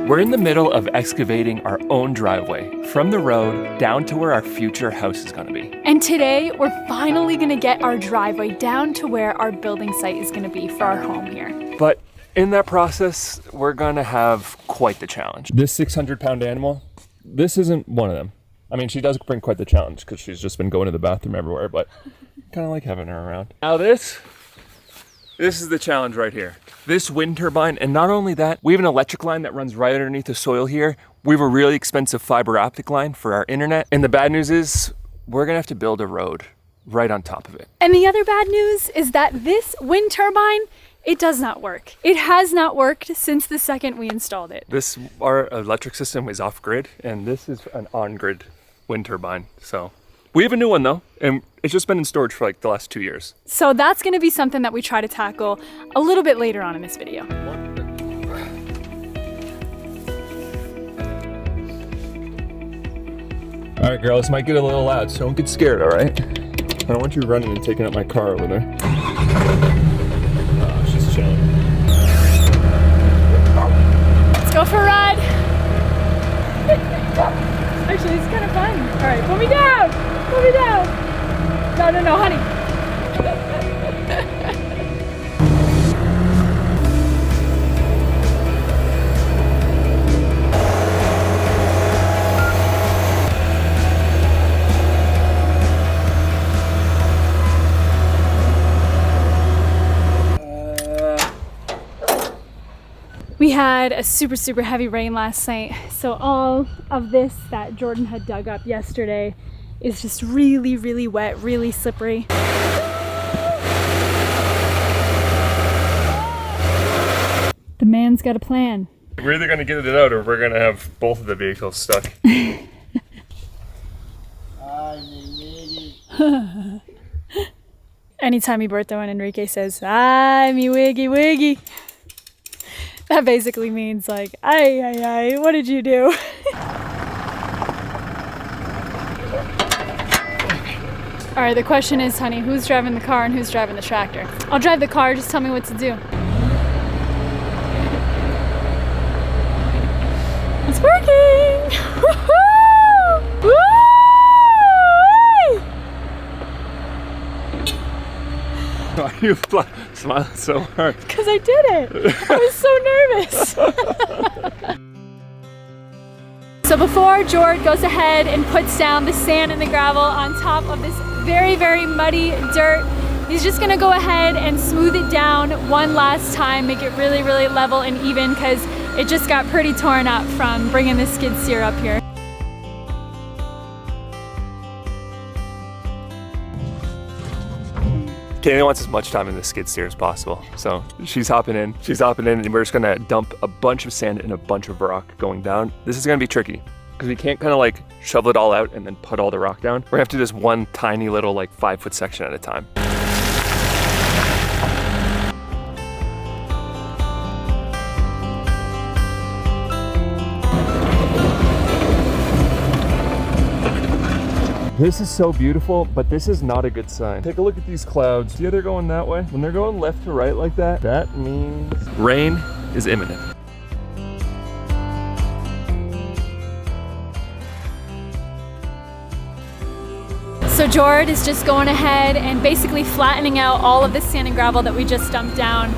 We're in the middle of excavating our own driveway from the road down to where our future house is gonna be. And today, we're finally gonna get our driveway down to where our building site is gonna be for our home here. But in that process, we're gonna have quite the challenge. This 600-pound animal, this isn't one of them. I mean, she does bring quite the challenge because she's just been going to the bathroom everywhere, but kind of like having her around. Now this is the challenge right here. This wind turbine, and not only that, we have an electric line that runs right underneath the soil here. We have a really expensive fiber optic line for our internet. And the bad news is we're gonna have to build a road right on top of it. And the other bad news is that this wind turbine, it does not work. It has not worked since the second we installed it. Our electric system is off grid, and this is an on-grid wind turbine. So we have a new one though, and it's just been in storage for like the last 2 years. So that's gonna be something that we try to tackle a little bit later on in this video. All right, girl, this might get a little loud, so don't get scared, all right? I don't want you running and taking up my car over there. Oh, she's chilling. Let's go for a ride. Actually, it's kind of fun. All right, put me down. Put me down. No, honey. We had a super heavy rain last night, so all of this that Jordan had dug up yesterday is just really wet, really slippery. The man's got a plan. We're either gonna get it out or we're gonna have both of the vehicles stuck. Anytime he birthday when Enrique says, "Ay, mi wiggy wiggy," that basically means like, ay, what did you do? All right, the question is, honey, who's driving the car and who's driving the tractor? I'll drive the car, just tell me what to do. It's working! Woohoo! Woo! Why are you smiling so hard? Because I did it. I was so nervous. So before Jord goes ahead and puts down the sand and the gravel on top of this very muddy dirt, he's just gonna go ahead and smooth it down one last time, make it really level and even, because it just got pretty torn up from bringing the skid steer up here. Kaylee wants as much time in the skid steer as possible. So she's hopping in, and we're just gonna dump a bunch of sand and a bunch of rock going down. This is gonna be tricky because we can't kind of like shovel it all out and then put all the rock down. We're gonna have to do this one tiny little like 5-foot section at a time. This is so beautiful, but this is not a good sign. Take a look at these clouds. See how they're going that way? When they're going left to right like that, that means rain is imminent. So Jord is just going ahead and basically flattening out all of the sand and gravel that we just dumped down.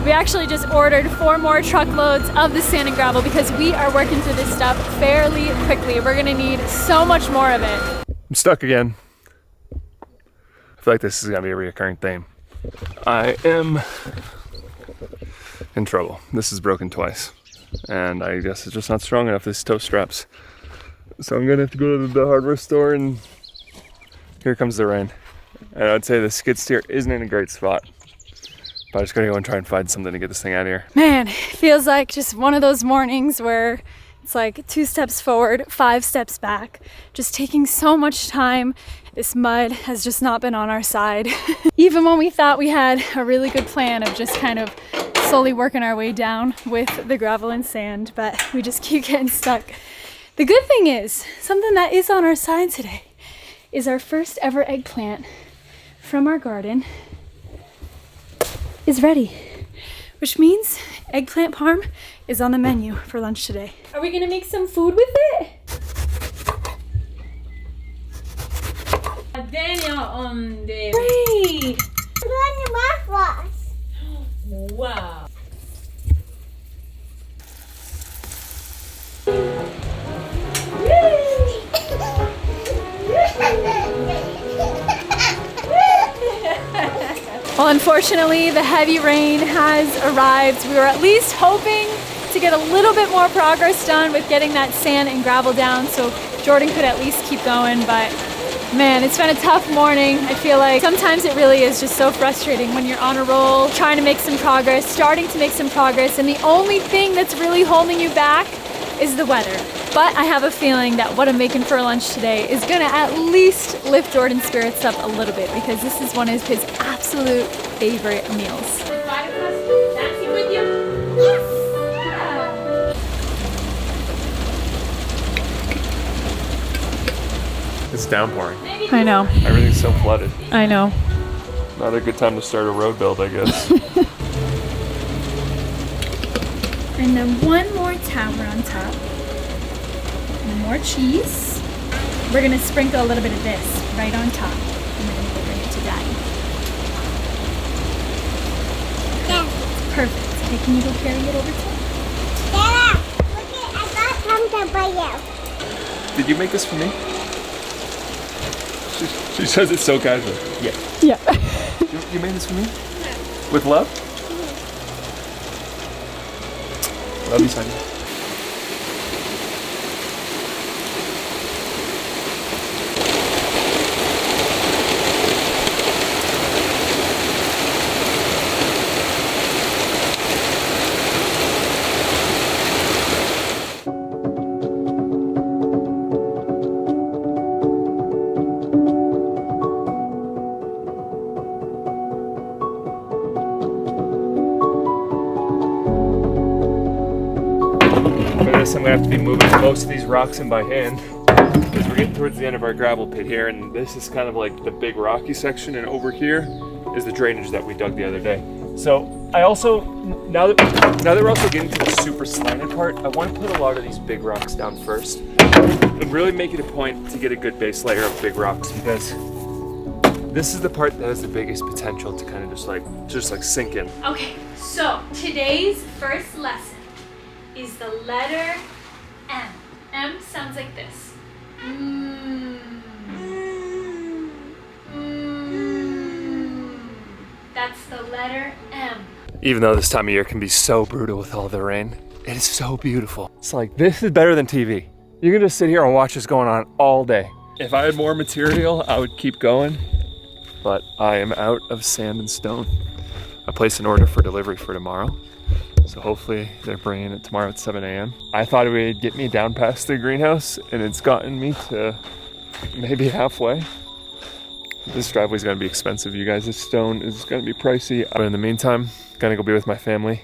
We actually just ordered 4 more truckloads of the sand and gravel because we are working through this stuff fairly quickly. We're gonna need so much more of it. I'm stuck again. I feel like this is gonna be a recurring theme. I am in trouble. This is broken twice. And I guess it's just not strong enough, these toe straps. So I'm gonna have to go to the hardware store, and here comes the rain. And I'd say the skid steer isn't in a great spot. But I just gotta go and try and find something to get this thing out of here. Man, it feels like just one of those mornings where it's like 2 steps forward, 5 steps back, just taking so much time. This mud has just not been on our side. Even when we thought we had a really good plan of just kind of slowly working our way down with the gravel and sand, but we just keep getting stuck. The good thing is, something that is on our side today is our first ever eggplant from our garden is ready. which means eggplant parm is on the menu for lunch today. Are we gonna make some food with it? Daniel on the great. Wow. Well, unfortunately, the heavy rain has arrived. We were at least hoping to get a little bit more progress done with getting that sand and gravel down so Jordan could at least keep going, but man, it's been a tough morning. I feel like sometimes it really is just so frustrating when you're on a roll, trying to make some progress, starting to make some progress, and the only thing that's really holding you back is the weather. But I have a feeling that what I'm making for lunch today is gonna at least lift Jordan's spirits up a little bit, because this is one of his absolute favorite meals. Dancing with you? Yes! It's downpouring. I know. Everything's so flooded. I know. Not a good time to start a road build, I guess. And then one more tower on top. And more cheese. We're gonna sprinkle a little bit of this right on top. And then we'll bring it to Daddy. Yeah. Perfect. Okay, can you go carry it over to him? Dad, look at, I got something by you. Did you make this for me? She says it so casually. Yeah. Yeah. You made this for me? With love? Love you, Sonny. I'm gonna have to be moving most of these rocks in by hand because we're getting towards the end of our gravel pit here, and this is kind of like the big rocky section, and over here is the drainage that we dug the other day. So I also, now that we're also getting to the super slanted part, I want to put a lot of these big rocks down first and really make it a point to get a good base layer of big rocks, because this is the part that has the biggest potential to kind of just like sink in. Okay, so today's first lesson is the letter M. M sounds like this. That's the letter M. Even though this time of year can be so brutal with all the rain, it is so beautiful. It's like, this is better than TV. You can just sit here and watch this going on all day. If I had more material, I would keep going, but I am out of sand and stone. I placed an order for delivery for tomorrow, so hopefully they're bringing it tomorrow at 7 a.m. I thought it would get me down past the greenhouse, and it's gotten me to maybe halfway. This driveway's gonna be expensive, you guys. This stone is gonna be pricey. But in the meantime, gonna go be with my family.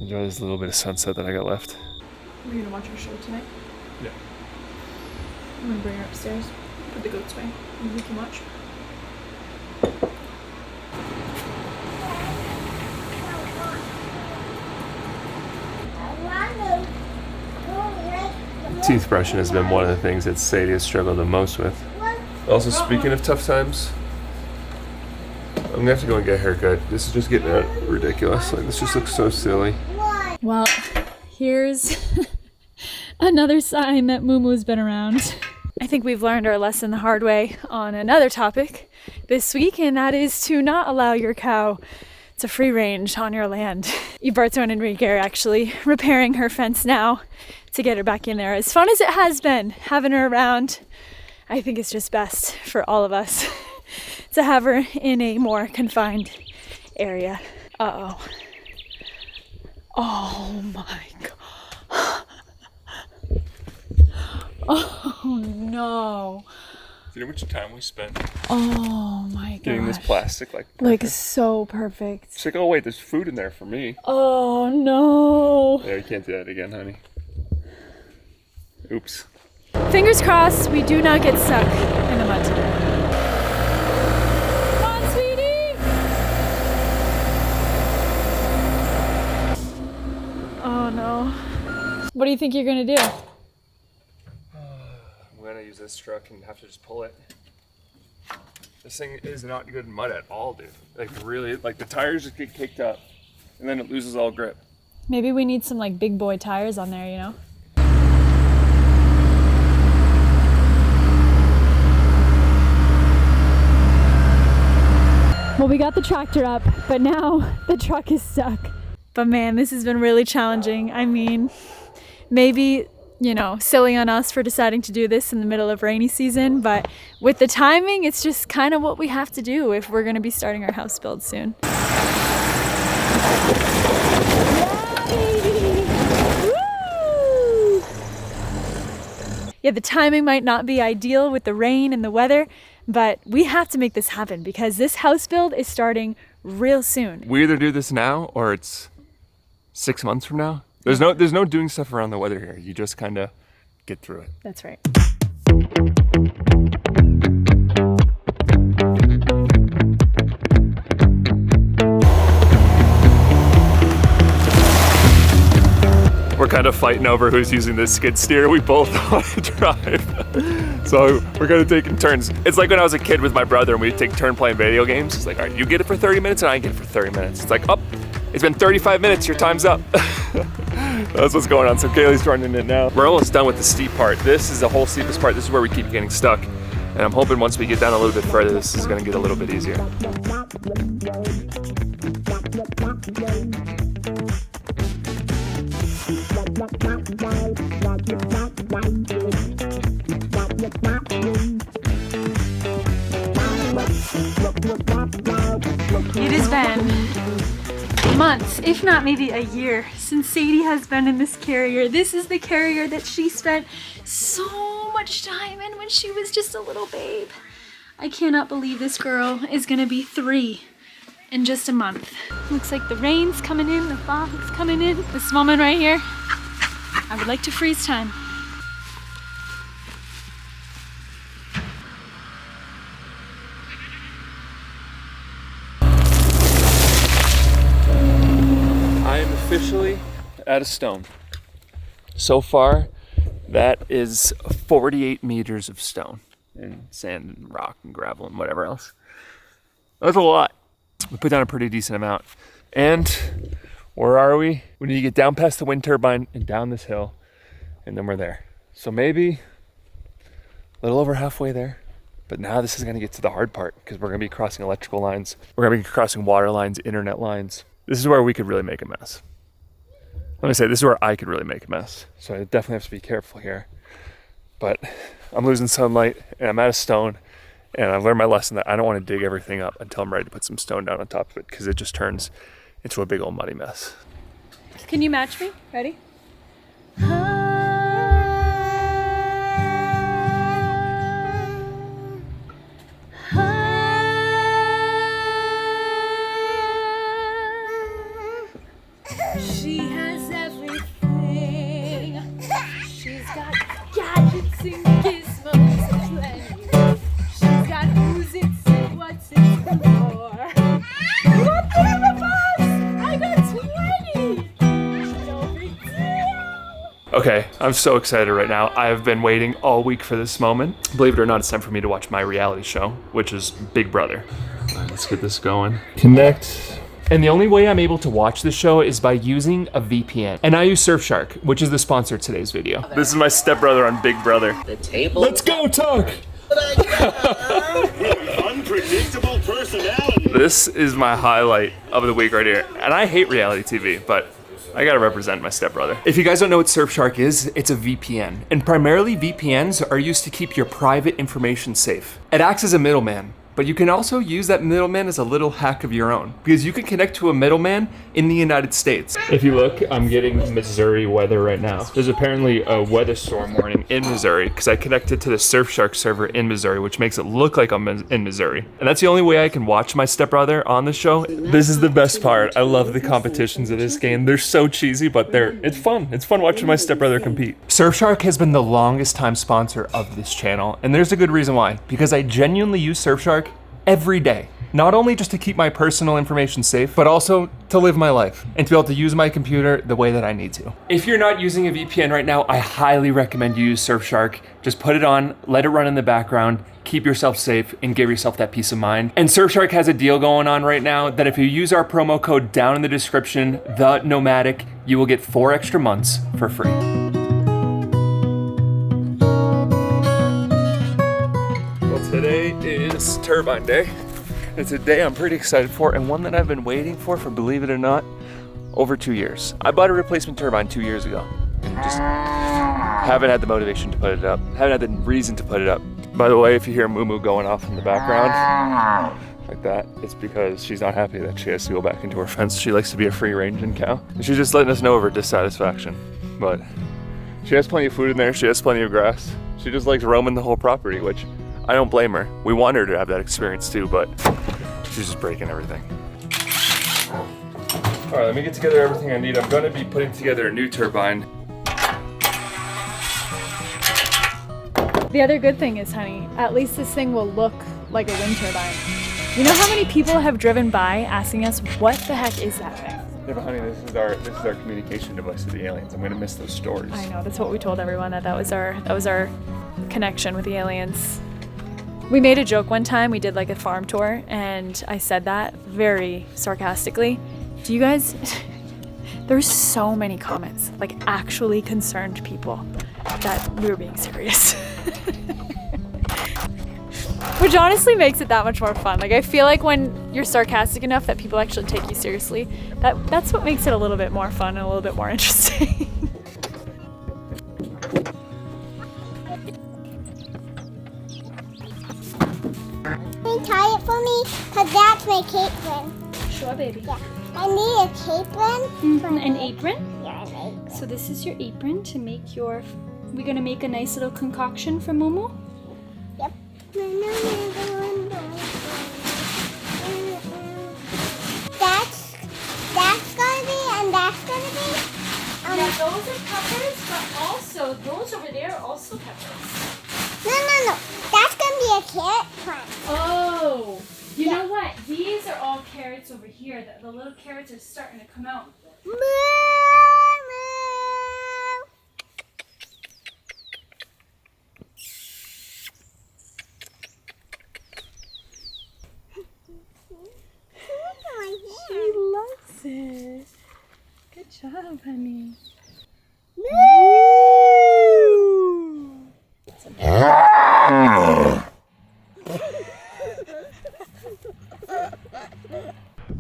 Enjoy this little bit of sunset that I got left. We're gonna watch our show tonight. Yeah. I'm gonna bring her upstairs, put the goats away, and we can watch. Toothbrushing has been one of the things that Sadie has struggled the most with. Also, speaking of tough times, I'm gonna have to go and get a haircut. This is just getting ridiculous. Like, this just looks so silly. Well, here's another sign that Moomoo's been around. I think we've learned our lesson the hard way on another topic this week, and that is to not allow your cow to free range on your land. Iberto and Enrique are actually repairing her fence now to get her back in there. As fun as it has been having her around, I think it's just best for all of us to have her in a more confined area. Uh-oh. Oh my God. Oh no. You know how much time we spent Oh my God. getting this plastic like so perfect. It's like, oh wait, there's food in there for me. Oh no. Yeah, you can't do that again, honey. Oops. Fingers crossed we do not get stuck in the mud today. Come on, sweetie! Oh no. What do you think you're gonna do? I'm gonna use this truck and have to just pull it. This thing is not good in mud at all, dude. Like really, like the tires just get kicked up and then it loses all grip. Maybe we need some like big boy tires on there, you know? Well, we got the tractor up, but now the truck is stuck. But man, this has been really challenging. I mean, maybe, you know, silly on us for deciding to do this in the middle of rainy season, but with the timing, it's just kind of what we have to do if we're gonna be starting our house build soon. Yeah, the timing might not be ideal with the rain and the weather, but we have to make this happen because this house build is starting real soon. We either do this now or it's 6 months from now. There's no doing stuff around the weather here. You just kind of get through it. That's right. We're kind of fighting over who's using this skid steer. We both want to drive. So we're kind of taking turns. It's like when I was a kid with my brother and we'd take turn playing video games. It's like, all right, you get it for 30 minutes and I get it for 30 minutes. It's like, oh, it's been 35 minutes, your time's up. That's what's going on. So Kaylee's running it now. We're almost done with the steep part. This is the whole steepest part. This is where we keep getting stuck. And I'm hoping once we get down a little bit further, this is gonna get a little bit easier. It has been months, if not maybe a year, since Sadie has been in this carrier. This is the carrier that she spent so much time in when she was just a little babe. I cannot believe this girl is gonna be 3 in just a month. Looks like the rain's coming in, the fog's coming in. This moment right here, I would like to freeze time. I am officially at a stone. So far, that is 48 meters of stone and sand and rock and gravel and whatever else. That's a lot. We put down a pretty decent amount. And where are we? We need to get down past the wind turbine and down this hill, and then we're there. So maybe a little over halfway there. But now this is gonna get to the hard part because we're gonna be crossing electrical lines. We're gonna be crossing water lines, internet lines. This is where we could really make a mess. Let me say, this is where I could really make a mess. So I definitely have to be careful here. But I'm losing sunlight and I'm at a stone, and I've learned my lesson that I don't want to dig everything up until I'm ready to put some stone down on top of it because it just turns into a big old muddy mess. Can you match me? Ready? She has everything. She's got gadgets and gizmos aplenty. She's got who's it's and what's it's for. You got 3 of us! I got 20! No big deal! Okay, I'm so excited right now. I've been waiting all week for this moment. Believe it or not, it's time for me to watch my reality show, which is Big Brother. All right, let's get this going. Connect. And the only way I'm able to watch this show is by using a VPN. And I use Surfshark, which is the sponsor of today's video. This is my stepbrother on Big Brother. The table. Let's go, Tuck! Unpredictable personality. This is my highlight of the week right here. And I hate reality TV, but I gotta represent my stepbrother. If you guys don't know what Surfshark is, it's a VPN. And primarily VPNs are used to keep your private information safe. It acts as a middleman. But you can also use that middleman as a little hack of your own, because you can connect to a middleman in the United States. If you look, I'm getting Missouri weather right now. There's apparently a weather storm warning in Missouri because I connected to the Surfshark server in Missouri, which makes it look like I'm in Missouri. And that's the only way I can watch my stepbrother on the show. This is the best part. I love the competitions of this game. They're so cheesy, but it's fun. It's fun watching my stepbrother compete. Surfshark has been the longest time sponsor of this channel, and there's a good reason why. Because I genuinely use Surfshark every day. Not only just to keep my personal information safe, but also to live my life and to be able to use my computer the way that I need to. If you're not using a VPN right now, I highly recommend you use Surfshark. Just put it on, let it run in the background, keep yourself safe, and give yourself that peace of mind. And Surfshark has a deal going on right now that if you use our promo code down in the description, the Nomadic, you will get 4 extra months for free. Well, today is turbine day. It's a day I'm pretty excited for, and one that I've been waiting for, believe it or not, over 2 years. I bought a replacement turbine 2 years ago, and just haven't had the motivation to put it up, haven't had the reason to put it up. By the way, if you hear Moo going off in the background, like that, it's because she's not happy that she has to go back into her fence. She likes to be a free-ranging cow, and she's just letting us know of her dissatisfaction. But she has plenty of food in there, she has plenty of grass. She just likes roaming the whole property, which I don't blame her. We want her to have that experience too, but she's just breaking everything. All right, let me get together everything I need. I'm gonna be putting together a new turbine. The other good thing is, honey, at least this thing will look like a wind turbine. You know how many people have driven by asking us, what the heck is that thing? Yeah, but honey, this is our communication device to the aliens. I'm gonna miss those stories. I know, that's what we told everyone, that was our connection with the aliens. We made a joke one time, we did like a farm tour, and I said that very sarcastically. Do you guys, there's so many comments, like actually concerned people, that we were being serious. Which honestly makes it that much more fun. Like I feel like when you're sarcastic enough that people actually take you seriously, that's what makes it a little bit more fun and a little bit more interesting. Can you tie it for me? Because that's my apron. Sure, baby. Yeah. I need a apron. An apron? Yeah, an apron. So this is your apron to make your, we're gonna make a nice little concoction for Momo. Yep. That's gonna be, and that's gonna be. Yeah, those are peppers, but also those over there are also peppers. No. That's gonna be a carrot plant. Oh, you know what? These are all carrots over here. The little carrots are starting to come out. Moo, moo. She loves it. Good job, honey.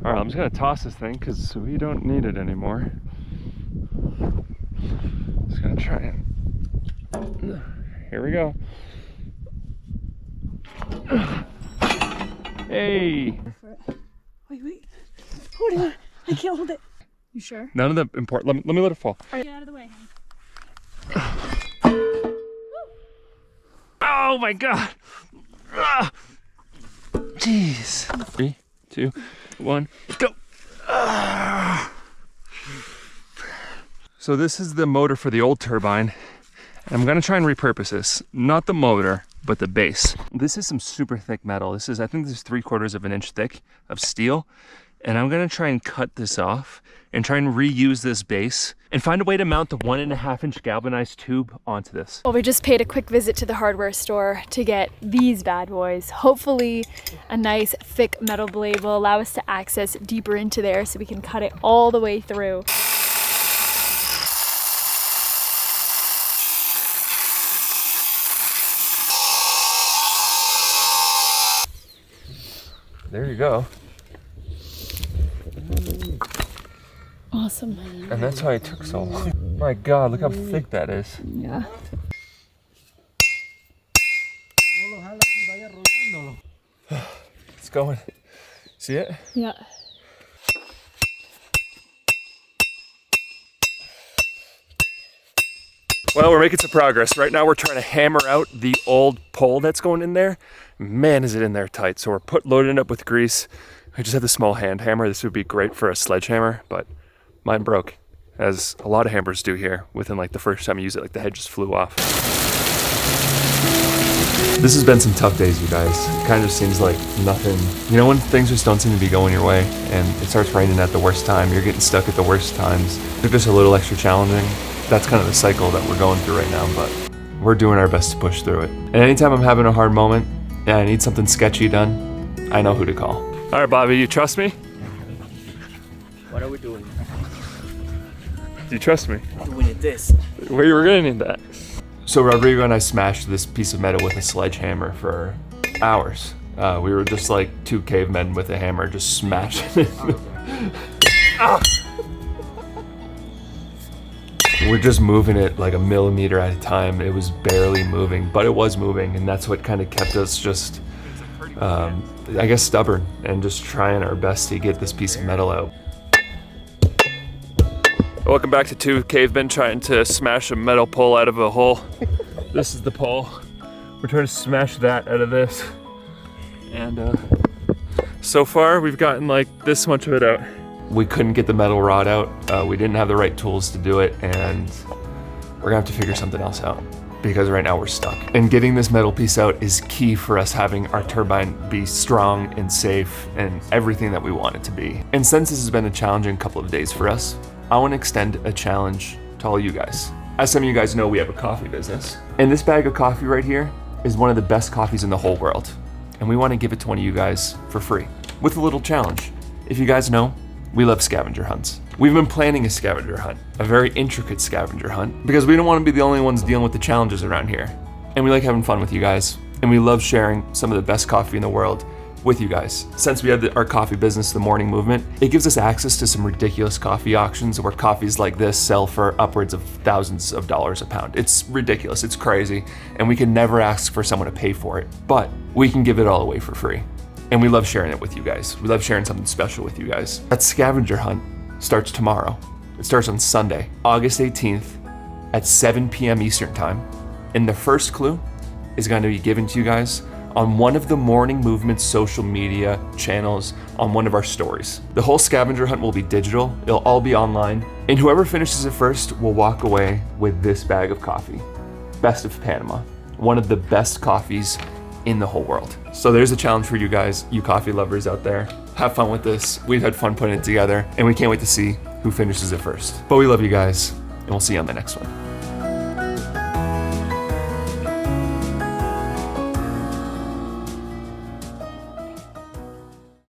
All right, I'm just gonna toss this thing because we don't need it anymore. Just gonna try it. Here we go. Hey! Wait. Hold on. I can't hold it. You sure? None of the important. Let me let it fall. All right, get out of the way, Oh my god! Ah. Jeez. 3, 2, 1, go! Ah. So this is the motor for the old turbine. And I'm gonna try and repurpose this. Not the motor, but the base. This is some super thick metal. I think this is 3/4 of an inch thick of steel. And I'm gonna try and cut this off and try and reuse this base and find a way to mount the 1.5 inch galvanized tube onto this. Well, we just paid a quick visit to the hardware store to get these bad boys. Hopefully a nice thick metal blade will allow us to access deeper into there so we can cut it all the way through. There you go. Awesome. And that's why it took so long. My God, look how thick that is. Yeah. It's going. See it? Yeah. Well, we're making some progress. Right now we're trying to hammer out the old pole that's going in there. Man, is it in there tight. So we're loading it up with grease. I just have the small hand hammer. This would be great for a sledgehammer, but mine broke, as a lot of hammers do here. Within like the first time I use it, like the head just flew off. This has been some tough days, you guys. It kind of seems like nothing, you know, when things just don't seem to be going your way and it starts raining at the worst time, you're getting stuck at the worst times. It's just a little extra challenging. That's kind of the cycle that we're going through right now, but we're doing our best to push through it. And anytime I'm having a hard moment and I need something sketchy done, I know who to call. All right, Bobby, you trust me? What are we doing? Do you trust me? We need this. We were gonna need that. So Rodrigo and I smashed this piece of metal with a sledgehammer for hours. We were just like two cavemen with a hammer just smashing it. We're just moving it like a millimeter at a time. It was barely moving, but it was moving, and that's what kind of kept us just, I guess, stubborn and just trying our best to get this piece of metal out. Welcome back to two cavemen trying to smash a metal pole out of a hole. This is the pole. We're trying to smash that out of this. And so far we've gotten like this much of it out. We couldn't get the metal rod out. We didn't have the right tools to do it, and we're gonna have to figure something else out because right now we're stuck. And getting this metal piece out is key for us having our turbine be strong and safe and everything that we want it to be. And since this has been a challenging couple of days for us, I want to extend a challenge to all you guys. As some of you guys know, we have a coffee business. And this bag of coffee right here is one of the best coffees in the whole world. And we want to give it to one of you guys for free with a little challenge. If you guys know, we love scavenger hunts. We've been planning a scavenger hunt, a very intricate scavenger hunt, because we don't want to be the only ones dealing with the challenges around here. And we like having fun with you guys. And we love sharing some of the best coffee in the world with you guys. Since we have our coffee business, the Morning Movement, it gives us access to some ridiculous coffee auctions where coffees like this sell for upwards of thousands of dollars a pound. It's ridiculous, it's crazy, and we can never ask for someone to pay for it, but we can give it all away for free. And we love sharing it with you guys. We love sharing something special with you guys. That scavenger hunt starts tomorrow. It starts on Sunday, August 18th at 7 p.m. Eastern time. And the first clue is going to be given to you guys on one of the Morning Movement's social media channels on one of our stories. The whole scavenger hunt will be digital, it'll all be online, and whoever finishes it first will walk away with this bag of coffee. Best of Panama, one of the best coffees in the whole world. So there's a challenge for you guys, you coffee lovers out there. Have fun with this. We've had fun putting it together, and we can't wait to see who finishes it first. But we love you guys, and we'll see you on the next one.